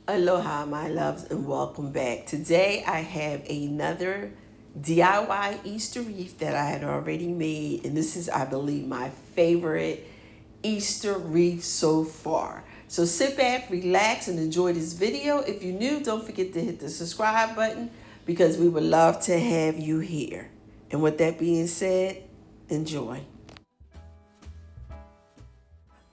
Aloha, my loves, and welcome back. Today I have another DIY Easter wreath that I had already made, and this is, I believe, my favorite Easter wreath so far. So sit back, relax, and enjoy this video. If you're new, don't forget to hit the subscribe button because we would love to have you here. And with that being said, enjoy.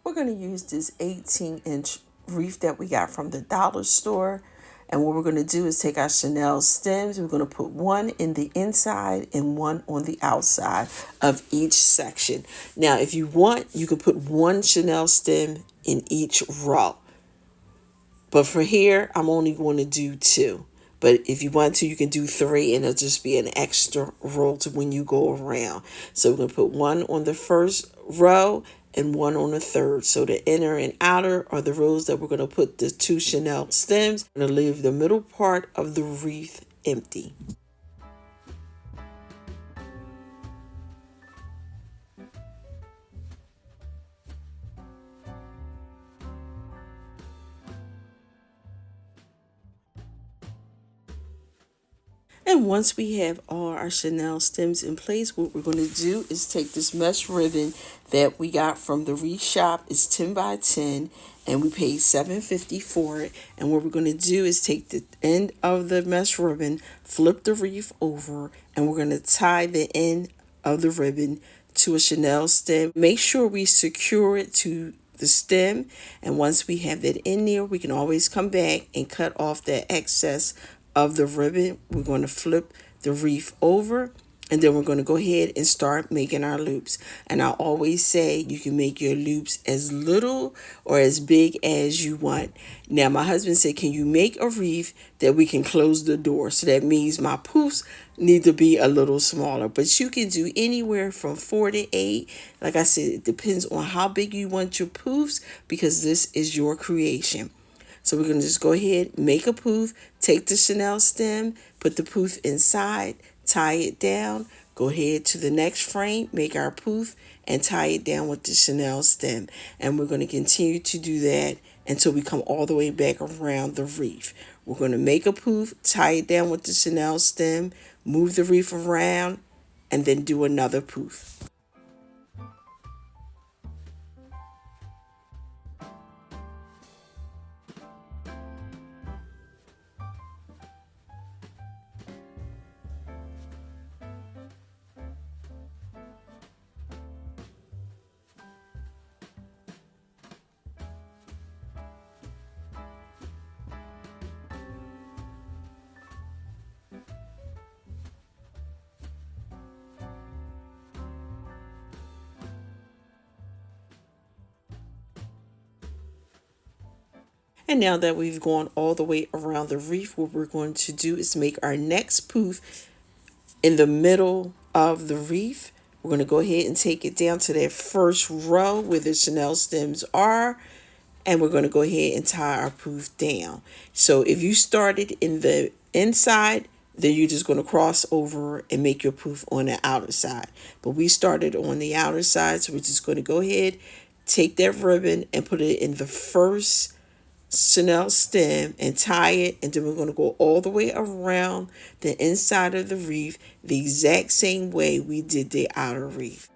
We're going to use this 18-inch wreath that we got from the dollar store. And what we're going to do is take our Chanel stems. We're going to put one in the inside and one on the outside of each section. Now, if you want, you can put one Chanel stem in each row. But for here, I'm only going to do two. But if you want to, you can do three, and it'll just be an extra roll to when you go around. So we're going to put one on the first row and one on the third. So the inner and outer are the rows that we're going to put the two Chanel stems. We're going to leave the middle part of the wreath empty. And once we have all our Chanel stems in place, what we're going to do is take this mesh ribbon that we got from the Wreath shop. It's 10 by 10 and we paid $7.50 for it. And what we're going to do is take the end of the mesh ribbon, flip the wreath over, and we're going to tie the end of the ribbon to a Chanel stem. Make sure we secure it to the stem, and once we have that in there, we can always come back and cut off that excess of the ribbon. We're going to flip the wreath over, and then we're going to go ahead and start making our loops. And I always say you can make your loops as little or as big as you want. Now, my husband said, can you make a wreath that we can close the door? So that means my poofs need to be a little smaller. But you can do anywhere from 4 to 8. Like I said, it depends on how big you want your poofs because this is your creation. So we're going to just go ahead, make a poof, take the Chanel stem, put the poof inside, tie it down, go ahead to the next frame, make our poof, and tie it down with the Chanel stem. And we're going to continue to do that until we come all the way back around the wreath. We're going to make a poof, tie it down with the Chanel stem, move the wreath around, and then do another poof. And now that we've gone all the way around the wreath, what we're going to do is make our next poof in the middle of the wreath. We're going to go ahead and take it down to that first row where the Chanel stems are. And we're going to go ahead and tie our poof down. So if you started in the inside, then you're just going to cross over and make your poof on the outer side. But we started on the outer side, so we're just going to go ahead, take that ribbon and put it in the first Chanel stem and tie it, and then we're going to go all the way around the inside of the wreath the exact same way we did the outer wreath.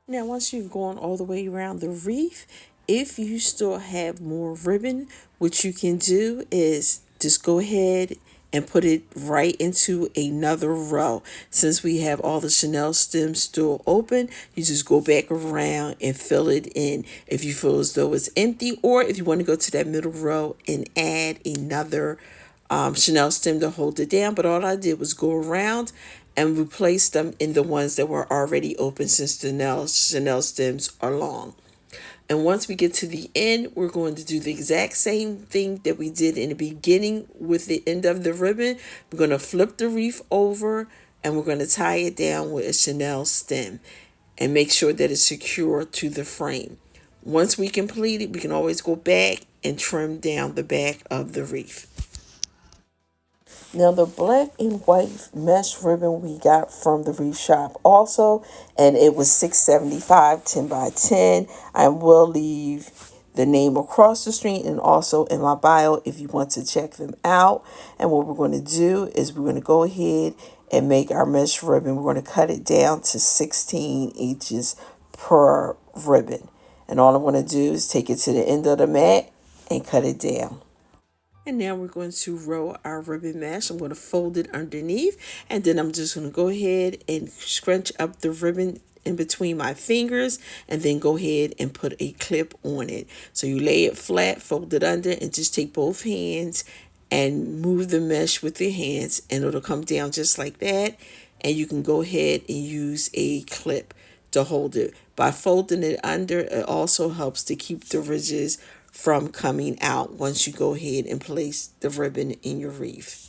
Now, once you've gone all the way around the wreath, if you still have more ribbon, what you can do is just go ahead and put it right into another row. Since we have all the Chanel stems still open, you just go back around and fill it in if you feel as though it's empty, or if you want to go to that middle row and add another Chanel stem to hold it down. But all I did was go around and replace them in the ones that were already open since the Chanel stems are long. And once we get to the end, we're going to do the exact same thing that we did in the beginning with the end of the ribbon. We're going to flip the wreath over and we're going to tie it down with a Chanel stem and make sure that it's secure to the frame. Once we complete it, we can always go back and trim down the back of the wreath. Now the black and white mesh ribbon we got from the Wreath shop also, and it was $6.75, 10 by 10. I will leave the name across the screen and also in my bio if you want to check them out. And what we're going to do is we're going to go ahead and make our mesh ribbon. We're going to cut it down to 16 inches per ribbon. And all I'm going to do is take it to the end of the mat and cut it down. And now we're going to roll our ribbon mesh. I'm going to fold it underneath, and then I'm just going to go ahead and scrunch up the ribbon in between my fingers, and then go ahead and put a clip on it. So you lay it flat, fold it under, and just take both hands and move the mesh with your hands, and it'll come down just like that. And you can go ahead and use a clip to hold it. By folding it under, it also helps to keep the ridges from coming out once you go ahead and place the ribbon in your wreath.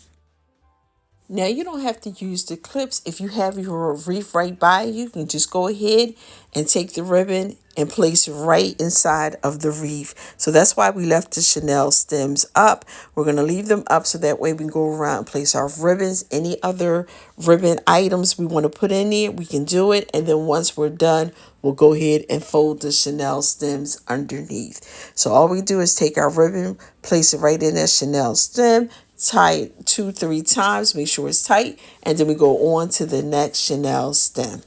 Now you don't have to use the clips. If you have your wreath right by you, you can just go ahead and take the ribbon and place it right inside of the wreath. So that's why we left the Chanel stems up. We're going to leave them up so that way we can go around and place our ribbons. Any other ribbon items we want to put in there, we can do it. And then once we're done, we'll go ahead and fold the Chanel stems underneath. So all we do is take our ribbon, place it right in that Chanel stem, tie it 2-3 times, make sure it's tight, and then we go on to the next Chanel stem.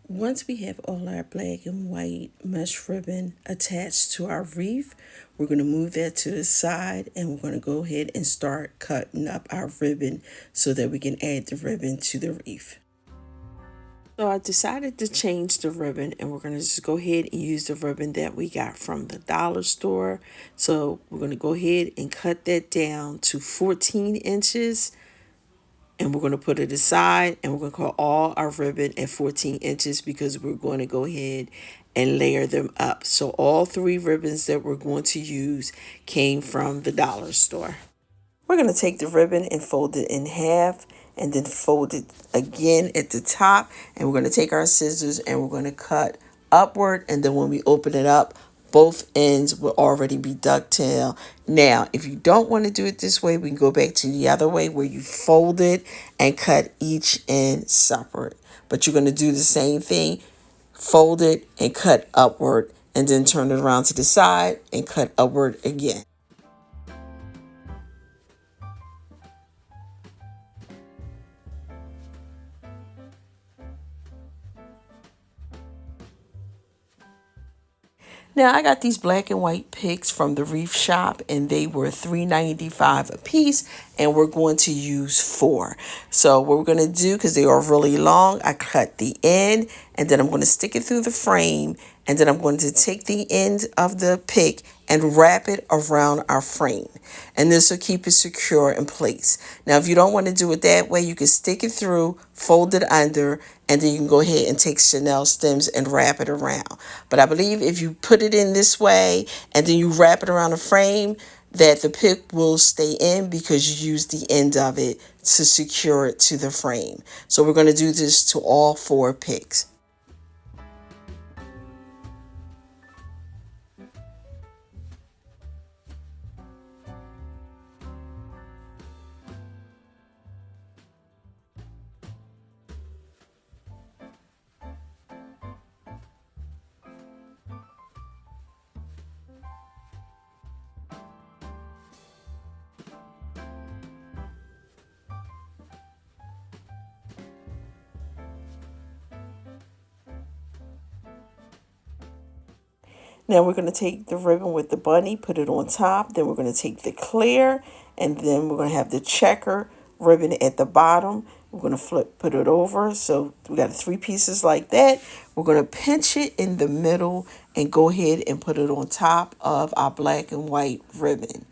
Once we have all our black and white mesh ribbon attached to our wreath, we're going to move that to the side, and we're going to go ahead and start cutting up our ribbon so that we can add the ribbon to the wreath. So I decided to change the ribbon, and we're going to just go ahead and use the ribbon that we got from the dollar store. So we're going to go ahead and cut that down to 14 inches. And we're going to put it aside, and we're going to cut all our ribbon at 14 inches because we're going to go ahead and layer them up. So all 3 ribbons that we're going to use came from the dollar store. We're going to take the ribbon and fold it in half, and then fold it again at the top. And we're going to take our scissors and we're going to cut upward. And then when we open it up, both ends will already be ducktail. Now, if you don't want to do it this way, we can go back to the other way where you fold it and cut each end separate. But you're going to do the same thing, fold it and cut upward, and then turn it around to the side and cut upward again. Now I got these black and white picks from the Wreath shop, and they were $3.95 a piece, and we're going to use 4. So what we're going to do, because they are really long, I cut the end, and then I'm going to stick it through the frame, and then I'm going to take the end of the pick and wrap it around our frame, and this will keep it secure in place. Now if you don't want to do it that way, you can stick it through, fold it under, and then you can go ahead and take Chanel stems and wrap it around. But I believe if you put it in this way and then you wrap it around the frame, that the pick will stay in because you use the end of it to secure it to the frame. So we're going to do this to all 4 picks. Now we're going to take the ribbon with the bunny, put it on top. Then we're going to take the clear, and then we're going to have the checker ribbon at the bottom. We're going to put it over. So we got 3 pieces like that. We're going to pinch it in the middle and go ahead and put it on top of our black and white ribbon.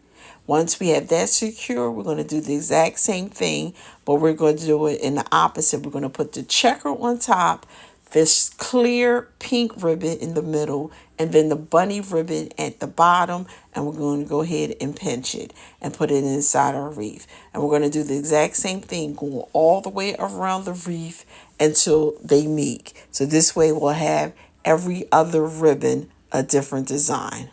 Once we have that secure, we're going to do the exact same thing, but we're going to do it in the opposite. We're going to put the checker on top, this clear pink ribbon in the middle, and then the bunny ribbon at the bottom, and we're going to go ahead and pinch it and put it inside our wreath. And we're going to do the exact same thing, going all the way around the wreath until they meet. So this way we'll have every other ribbon a different design.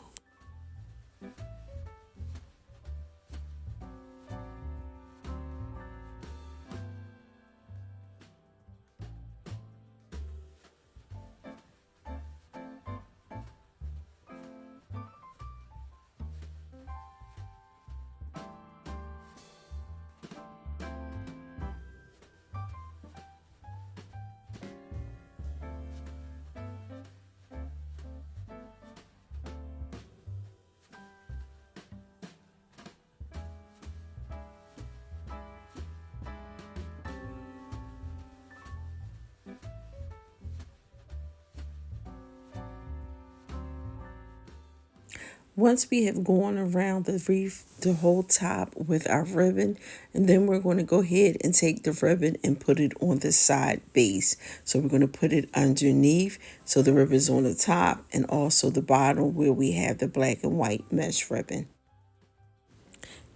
Once we have gone around the wreath, the whole top with our ribbon, and then we're going to go ahead and take the ribbon and put it on the side base. So we're going to put it underneath, so the ribbon's on the top, and also the bottom where we have the black and white mesh ribbon.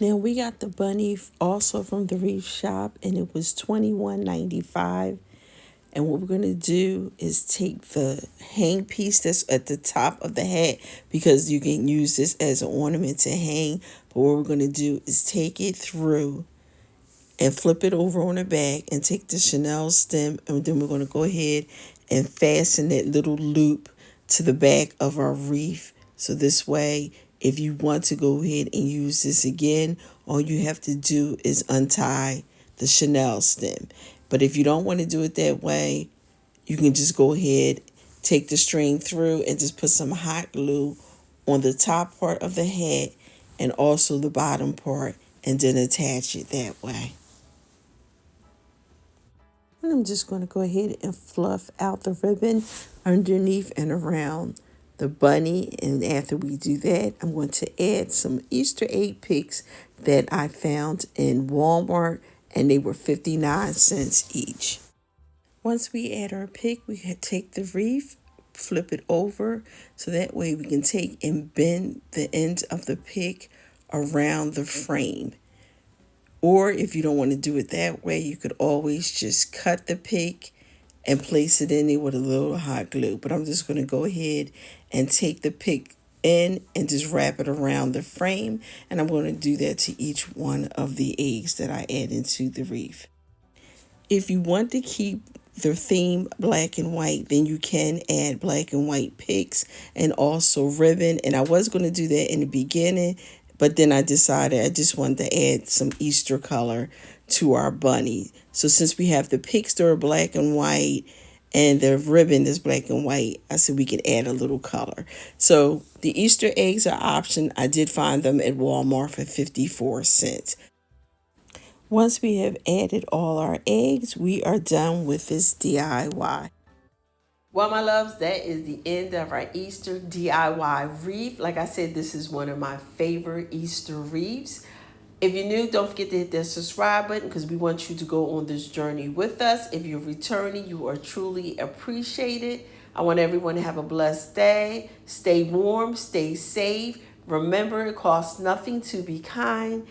Now we got the bunny also from the Wreath shop, and it was $21.95. And what we're going to do is take the hang piece that's at the top of the hat, because you can use this as an ornament to hang. But what we're going to do is take it through and flip it over on the back and take the Chanel stem, and then we're going to go ahead and fasten that little loop to the back of our wreath. So this way, if you want to go ahead and use this again, all you have to do is untie the Chanel stem. But if you don't want to do it that way, you can just go ahead, take the string through, and just put some hot glue on the top part of the hat and also the bottom part, and then attach it that way. And I'm just going to go ahead and fluff out the ribbon underneath and around the bunny. And after we do that, I'm going to add some Easter egg picks that I found in Walmart, and they were 59 cents each. Once we add our pick, we can take the wreath, flip it over, so that way we can take and bend the ends of the pick around the frame. Or if you don't want to do it that way, you could always just cut the pick and place it in there with a little hot glue. But I'm just going to go ahead and take the pick in and just wrap it around the frame. And I'm going to do that to each one of the eggs that I add into the wreath. If you want to keep the theme black and white, then you can add black and white picks and also ribbon. And I was going to do that in the beginning, but then I decided I just wanted to add some Easter color to our bunny. So since we have the picks that are black and white and the ribbon is black and white, I said we could add a little color. So the Easter eggs are option. I did find them at Walmart for 54 cents. Once we have added all our eggs, we are done with this DIY. Well, my loves, that is the end of our Easter DIY wreath. Like I said, this is one of my favorite Easter wreaths. If you're new, don't forget to hit that subscribe button, because we want you to go on this journey with us. If you're returning, you are truly appreciated. I want everyone to have a blessed day. Stay warm, stay safe. Remember, it costs nothing to be kind.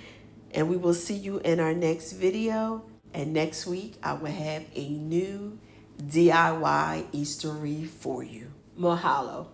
And we will see you in our next video. And next week, I will have a new DIY Easter wreath for you. Mahalo.